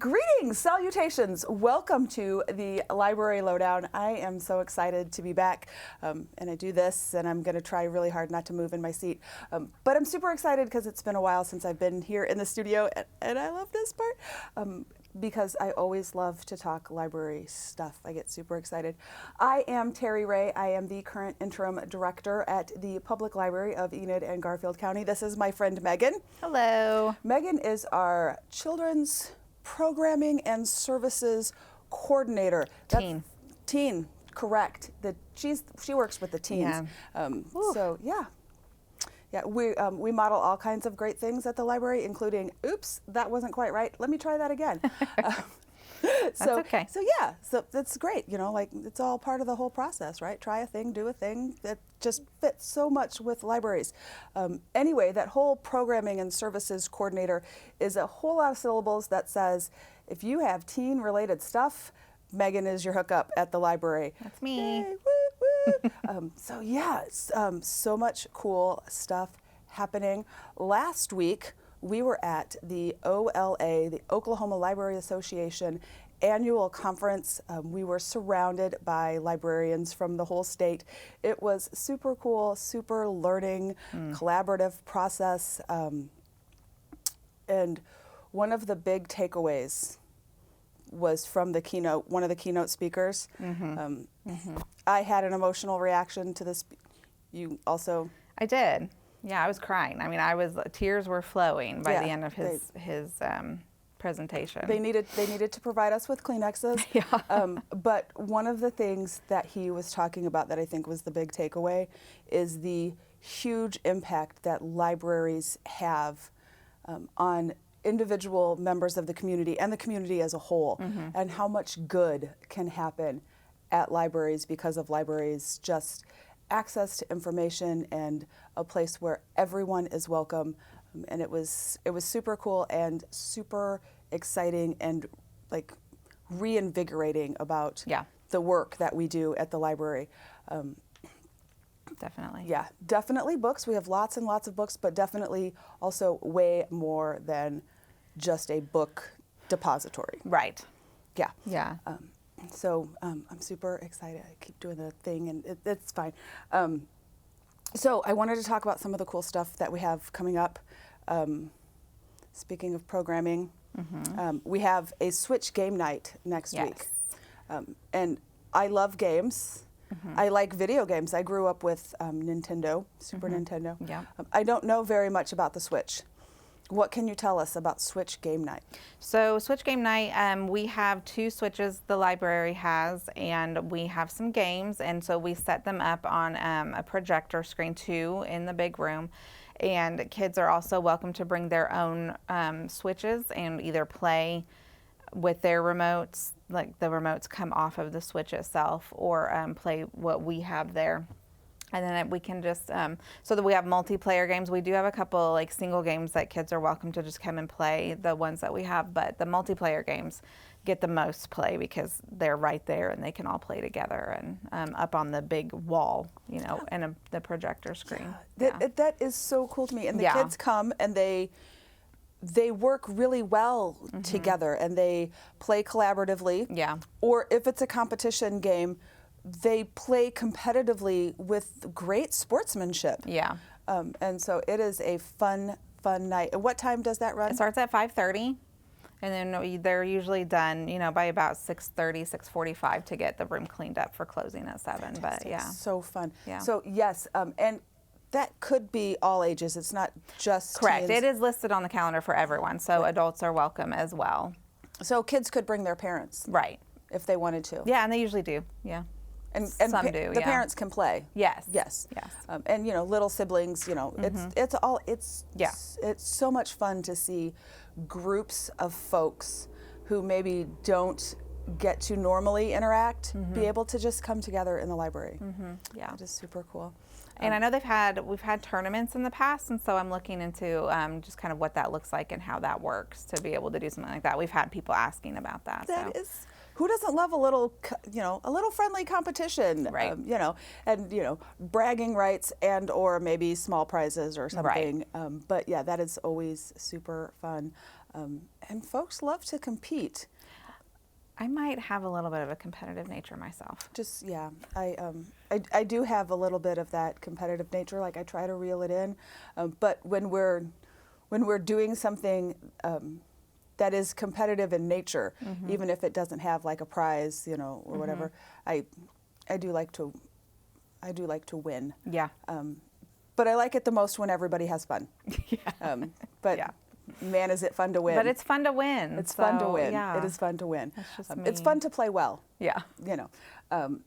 Greetings, salutations. Welcome to the Library Lowdown. I am so excited to be back, and I do this, and I'm going to try really hard not to move in my seat. But I'm super excited because it's been a while since I've been here in the studio, and I love this part because I always love to talk library stuff. I get super excited. I am Theri Ray. I am the current interim director at the Public Library of Enid and Garfield County. This is my friend Megan. Hello. Megan is our children's programming and services coordinator. Teen, correct. She works with the teens. Yeah, we model all kinds of great things at the library, including, oops, that wasn't quite right. Let me try that again. That's okay. So that's great. You know, like it's all part of the whole process, right? Try a thing, do a thing. That just fits so much with libraries. Anyway, that whole programming and services coordinator is a whole lot of syllables that says, if you have teen-related stuff, Megan is your hookup at the library. That's me. Yay, woo, woo. So much cool stuff happening. Last week, we were at the OLA, the Oklahoma Library Association annual conference. We were surrounded by librarians from the whole state. It was super cool, super learning, collaborative process. And one of the big takeaways was from the keynote, one of the keynote speakers. I had an emotional reaction to this. You also? I did. Yeah, I was crying. I mean, tears were flowing by the end of his presentation. They needed to provide us with Kleenexes. But one of the things that he was talking about that I think was the big takeaway is the huge impact that libraries have on individual members of the community and the community as a whole, and how much good can happen at libraries because of libraries just access to information and a place where everyone is welcome. And it was super cool and super exciting and like reinvigorating about the work that we do at the library. Definitely. Yeah, definitely books. We have lots and lots of books, but definitely also way more than just a book depository. Right. Yeah. Yeah. So I'm super excited. I keep doing the thing, and it's fine. So I wanted to talk about some of the cool stuff that we have coming up. Speaking of programming, we have a Switch game night next week. And I love games. I like video games. I grew up with Nintendo, Super Nintendo. Yeah. I don't know very much about the Switch. What can you tell us about Switch Game Night? So Switch Game Night, we have 2 Switches the library has, and we have some games, and so we set them up on a projector screen 2 in the big room. And kids are also welcome to bring their own Switches and either play with their remotes, like the remotes come off of the Switch itself, or play what we have there. And then we can just, so that we have multiplayer games. We do have a couple like single games that kids are welcome to just come and play, the ones that we have, but the multiplayer games get the most play because they're right there and they can all play together and up on the big wall, you know, and the projector screen. That is so cool to me. And the kids come and they work really well together and they play collaboratively. Yeah. Or if it's a competition game, they play competitively with great sportsmanship. Yeah. And so it is a fun night. What time does that run? It starts at 5:30, and then they're usually done, you know, by about 6:30, 6:45 to get the room cleaned up for closing at 7. Fantastic. But yeah. So fun. Yeah. So yes, and that could be all ages. It's not just correct. teens. It is listed on the calendar for everyone, so adults are welcome as well. So kids could bring their parents, right, if they wanted to. Yeah, and they usually do. Yeah. And some do. The parents can play. Yes. Yes. Yes. And you know, little siblings. You know, it's so much fun to see groups of folks who maybe don't get to normally interact be able to just come together in the library. Yeah, it is super cool. And I know we've had tournaments in the past, and so I'm looking into just kind of what that looks like and how that works to be able to do something like that. We've had people asking about that. That is. Who doesn't love a little, a little friendly competition, right? And bragging rights or maybe small prizes or something. Right. But yeah, that is always super fun. And folks love to compete. I might have a little bit of a competitive nature myself. Just, yeah, I do have a little bit of that competitive nature. Like, I try to reel it in, but when we're doing something that is competitive in nature, even if it doesn't have like a prize, you know, or whatever, I do like to win. Yeah. But I like it the most when everybody has fun. Yeah. But yeah. Man, is it fun to win. But it's fun to win. It's fun to win. Yeah. It is fun to win. That's just it's me. fun to play well. Yeah. You know.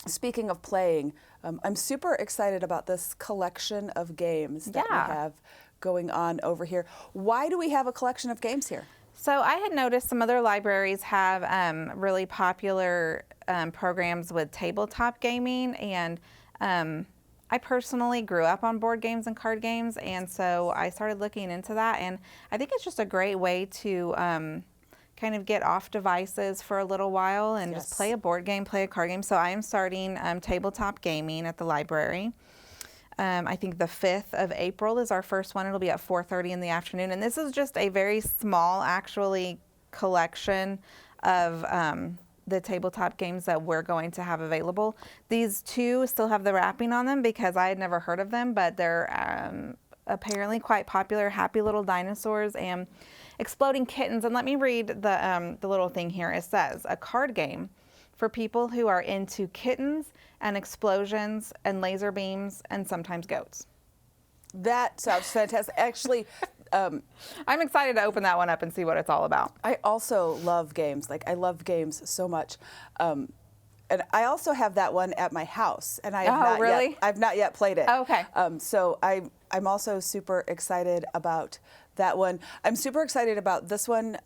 Speaking of playing, I'm super excited about this collection of games that we have going on over here. Why do we have a collection of games here? So I had noticed some other libraries have really popular programs with tabletop gaming, and I personally grew up on board games and card games, and so I started looking into that, and I think it's just a great way to kind of get off devices for a little while and just play a board game, play a card game. So I am starting tabletop gaming at the library. I think the 5th of April is our first one. It'll be at 4:30 in the afternoon, and this is just a very small, actually, collection of the tabletop games that we're going to have available. These two still have the wrapping on them because I had never heard of them, but they're apparently quite popular. Happy Little Dinosaurs and Exploding Kittens. And let me read the little thing here. It says, a card game for people who are into kittens and explosions and laser beams and sometimes goats. That sounds fantastic. Actually, I'm excited to open that one up and see what it's all about. I also love games. Like, I love games so much. And I also have that one at my house, and I have I've not yet played it. Oh, okay. So I'm also super excited about that one. I'm super excited about this one.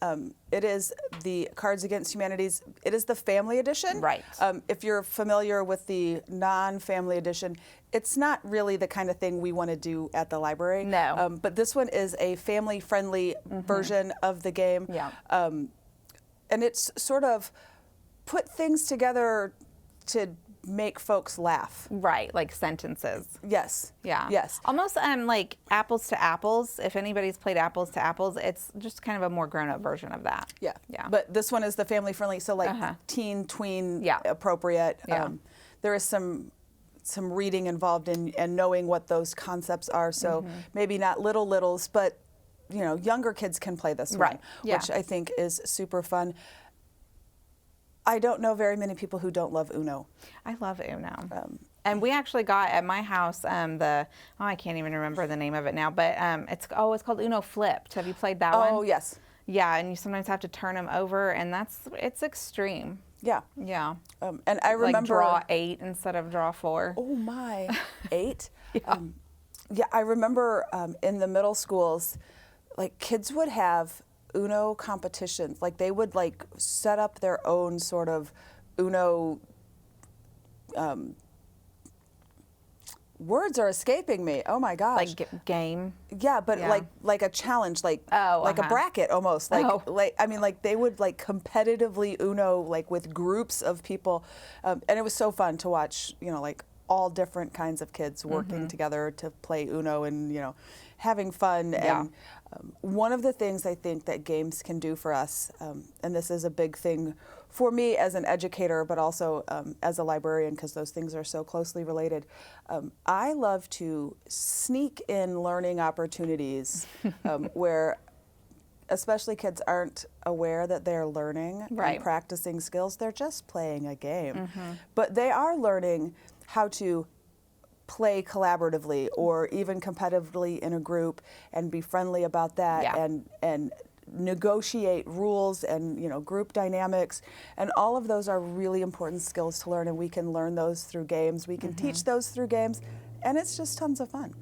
It is the Cards Against Humanity's. It is the family edition. Right. If you're familiar with the non-family edition, it's not really the kind of thing we want to do at the library. No. But this one is a family-friendly version of the game. Yeah. And it's sort of put things together to make folks laugh. Right, like sentences. Yes. Yeah. Yes. Almost like Apples to Apples. If anybody's played Apples to Apples, it's just kind of a more grown-up version of that. Yeah. Yeah. But this one is the family-friendly, so like teen, tween appropriate. Yeah. There is some reading involved in and knowing what those concepts are. So maybe not littles, but you know, younger kids can play this one, which I think is super fun. I don't know very many people who don't love Uno. I love Uno. And we actually got at my house I can't even remember the name of it now, but it's called Uno Flipped. Have you played that one? Oh, yes. Yeah, and you sometimes have to turn them over, and it's extreme. Yeah. Yeah. And I remember, like draw 8 instead of draw 4. Oh my, 8? Yeah. I remember in the middle schools, like kids would have Uno competitions. Like they would like set up their own sort of Uno. Words are escaping me. Oh my gosh. Like game. Yeah, but like a challenge, like a bracket almost. Like I mean, like they would like competitively Uno like with groups of people, and it was so fun to watch. You know, like all different kinds of kids working together to play Uno and you know, having fun. And one of the things I think that games can do for us, and this is a big thing for me as an educator, but also as a librarian, because those things are so closely related. I love to sneak in learning opportunities where especially kids aren't aware that they're learning and practicing skills. They're just playing a game. But they are learning how to play collaboratively or even competitively in a group and be friendly about that and negotiate rules and you know group dynamics, and all of those are really important skills to learn, and we can learn those through games. We can teach those through games, and it's just tons of fun.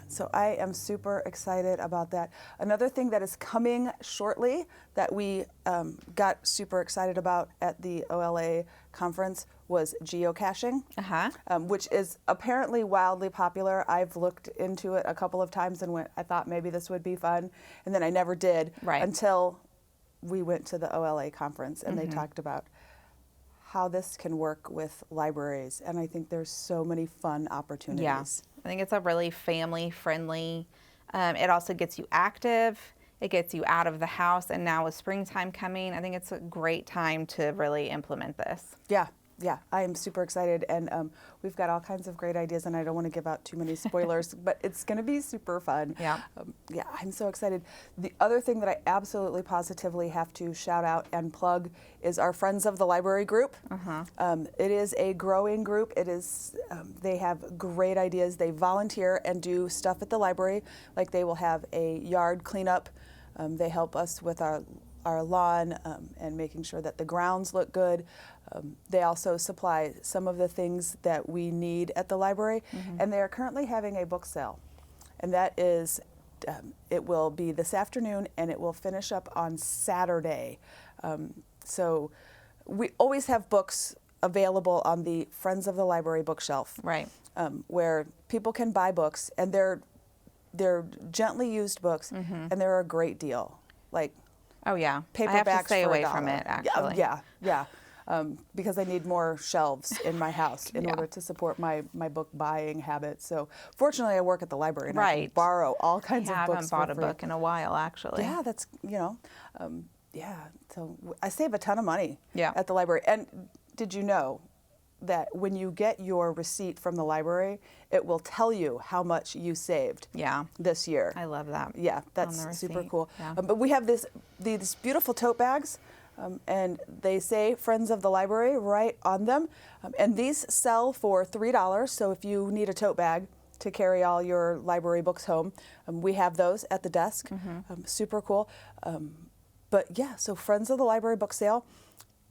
So I am super excited about that. Another thing that is coming shortly that we got super excited about at the OLA conference was geocaching, which is apparently wildly popular. I've looked into it a couple of times and I thought maybe this would be fun, and then I never did until we went to the OLA conference and they talked about how this can work with libraries, and I think there's so many fun opportunities. I think it's a really family-friendly It also gets you active. It gets you out of the house. And now with springtime coming, I think it's a great time to really implement this. Yeah. Yeah, I am super excited, and we've got all kinds of great ideas, and I don't want to give out too many spoilers, but it's going to be super fun. Yeah. Yeah, I'm so excited. The other thing that I absolutely positively have to shout out and plug is our Friends of the Library group. It is a growing group. It is. They have great ideas. They volunteer and do stuff at the library, like they will have a yard cleanup. They help us with our lawn and making sure that the grounds look good. They also supply some of the things that we need at the library, and they are currently having a book sale, and that is, it will be this afternoon, and it will finish up on Saturday. So we always have books available on the Friends of the Library bookshelf, Right. where people can buy books, and they're gently used books, and they're a great deal. Like, Oh, yeah. paperbacks I have to stay for away $1. from it, actually. Yeah. Because I need more shelves in my house in order to support my book buying habit. So fortunately, I work at the library and I can Right. borrow all kinds I of books haven't bought for a free. book in a while, actually. Yeah, that's, yeah. So I save a ton of money Yeah. at the library. And did you know that when you get your receipt from the library, it will tell you how much you saved Yeah. this year? I love that. Yeah, on that's the super receipt. cool. Yeah. But we have these beautiful tote bags, and they say Friends of the Library right on them. And these sell for $3. So if you need a tote bag to carry all your library books home, we have those at the desk. Super cool. But yeah, so Friends of the Library book sale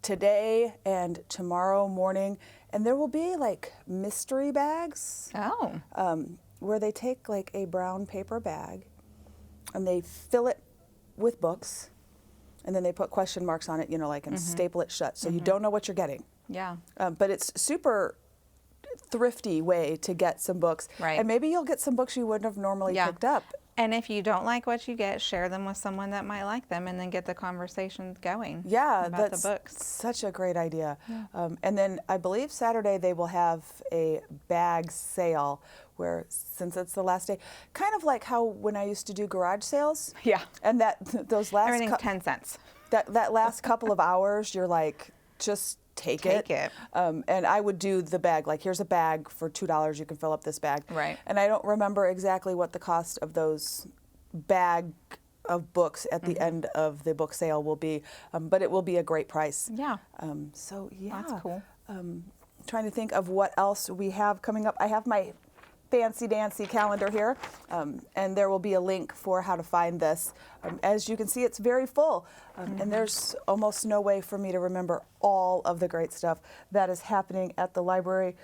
today and tomorrow morning. And there will be like mystery bags. Oh. Where they take like a brown paper bag and they fill it with books, and then they put question marks on it, and staple it shut, so you don't know what you're getting. Yeah. But it's super thrifty way to get some books. Right. And maybe you'll get some books you wouldn't have normally Yeah. picked up. And if you don't like what you get, share them with someone that might like them, and then get the conversation going. Yeah, about that's the books. such a great idea. And then I believe Saturday they will have a bag sale where, since it's the last day, kind of like how when I used to do garage sales. Yeah. And those last Everything's 10 cents. that last couple of hours, you're like, just take it. And I would do the bag, like, here's a bag for $2, you can fill up this bag. Right. And I don't remember exactly what the cost of those bag of books at the end of the book sale will be, but it will be a great price. Yeah. So yeah. That's cool. Trying to think of what else we have coming up. I have my fancy dancy calendar here, and there will be a link for how to find this. As you can see, it's very full, and there's almost no way for me to remember all of the great stuff that is happening at the library.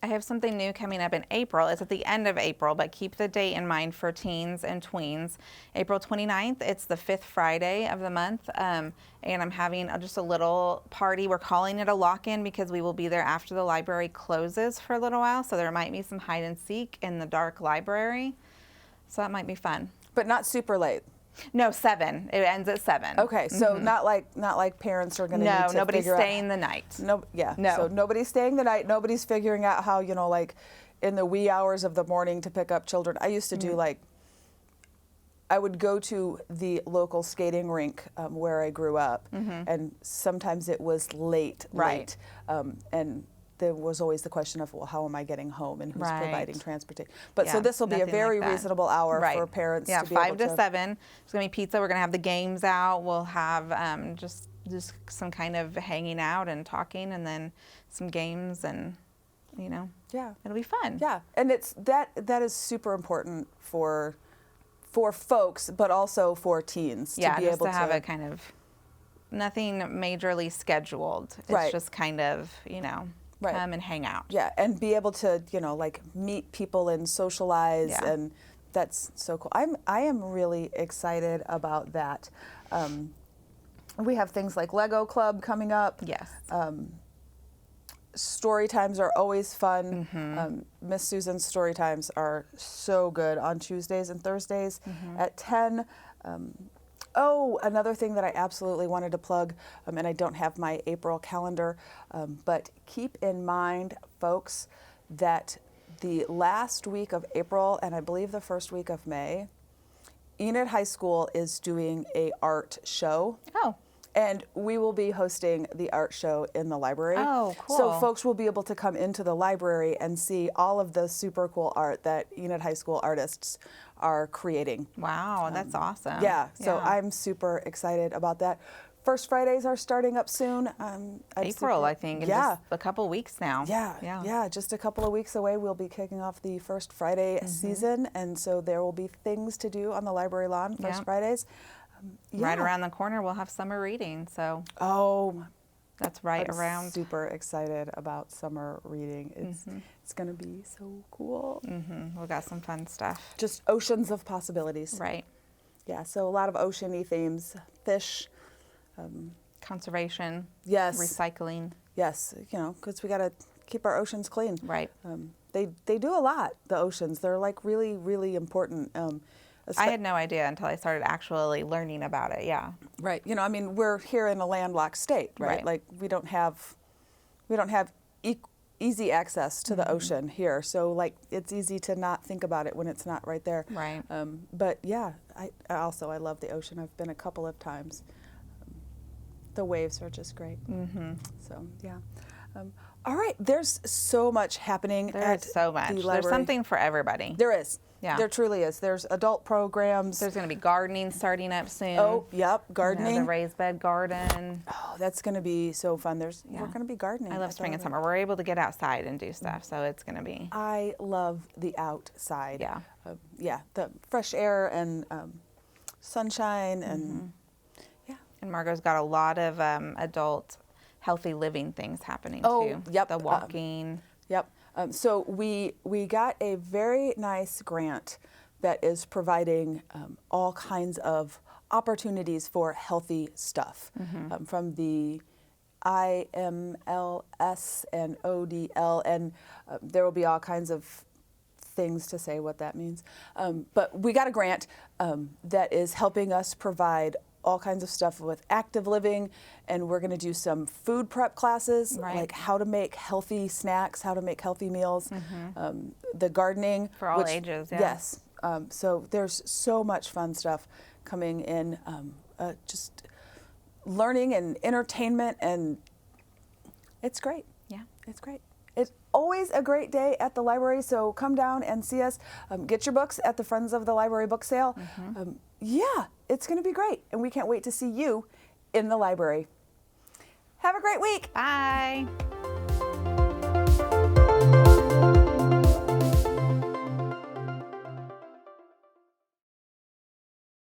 I have something new coming up in April. It's at the end of April, but keep the date in mind for teens and tweens. April 29th, it's the 5th Friday of the month, and I'm having just a little party. We're calling it a lock-in because we will be there after the library closes for a little while, so there might be some hide and seek in the dark library, so that might be fun. But not super late. No, 7. It ends at 7. Okay, so not like parents are going to need to No, nobody's figure staying the night. No, yeah. No. So nobody's staying the night. Nobody's figuring out how, like in the wee hours of the morning to pick up children. I used to do I would go to the local skating rink where I grew up, and sometimes it was late. Right. And there was always the question of, well, how am I getting home and who's Right. providing transportation? But so Yeah, this will be a nothing very like that. reasonable hour Right. for parents Yeah, to be 5 able to to 7. There's going to be pizza. We're going to have the games out. We'll have just some kind of hanging out and talking, and then some games, and, Yeah. it'll be fun. Yeah, and it's that is super important for folks, but also for teens Yeah, to be just able to have a kind of nothing majorly scheduled. It's Right. just kind of, Right. come and hang out. Yeah, and be able to, meet people and socialize, Yeah. and that's so cool. I am really excited about that. We have things like Lego Club coming up. Yes. Story times are always fun. Miss Susan's story times are so good on Tuesdays and Thursdays at 10. Another thing that I absolutely wanted to plug, and I don't have my April calendar, but keep in mind, folks, that the last week of April and I believe the first week of May, Enid High School is doing a art show. Oh. And we will be hosting the art show in the library. Oh, cool. So folks will be able to come into the library and see all of the super cool art that Enid High School artists are creating. Wow, that's awesome. Yeah, so I'm super excited about that. First Fridays are starting up soon. April, I think, in just a couple weeks now. Yeah, just a couple of weeks away, we'll be kicking off the First Friday season, and so there will be things to do on the library lawn First Fridays. Right around the corner, we'll have summer reading, so. Oh, that's right I'm around. Super excited about summer reading. It's going to be so cool. We've got some fun stuff. Just oceans of possibilities. Right. Yeah, so a lot of ocean-y themes, fish. Conservation. Yes. Recycling. Yes, you know, because we got to keep our oceans clean. Right. They do a lot, the oceans. They're like really, really important. I had no idea until I started actually learning about it. Yeah. Right. You know, I mean, we're here in a landlocked state, right? Like we don't have easy access to the ocean here. So like it's easy to not think about it when it's not right there. Right. But yeah, I love the ocean. I've been a couple of times. The waves are just great. So yeah. All right. There's so much happening. There's so much. There's something for everybody. There is. Yeah. There truly is. There's adult programs. There's going to be gardening starting up soon. Oh, yep, gardening. The raised bed garden. Oh, that's going to be so fun. We're going to be gardening. I love spring and summer. We're able to get outside and do stuff, so it's going to be. I love the outside. Yeah. Yeah, the fresh air and sunshine and yeah. And Margot's got a lot of adult healthy living things happening too. Yep. The walking. Yep. So we got a very nice grant that is providing all kinds of opportunities for healthy stuff from the IMLS and ODL, and there will be all kinds of things to say what that means. But we got a grant that is helping us provide all kinds of stuff with active living, and we're going to do some food prep classes, like how to make healthy snacks, how to make healthy meals, the gardening. For all ages, yeah. Yes. So there's so much fun stuff coming in, just learning and entertainment, and it's great. Yeah. It's great. It's always a great day at the library, so come down and see us. Get your books at the Friends of the Library book sale. Yeah, it's going to be great, and we can't wait to see you in the library. Have a great week. Bye.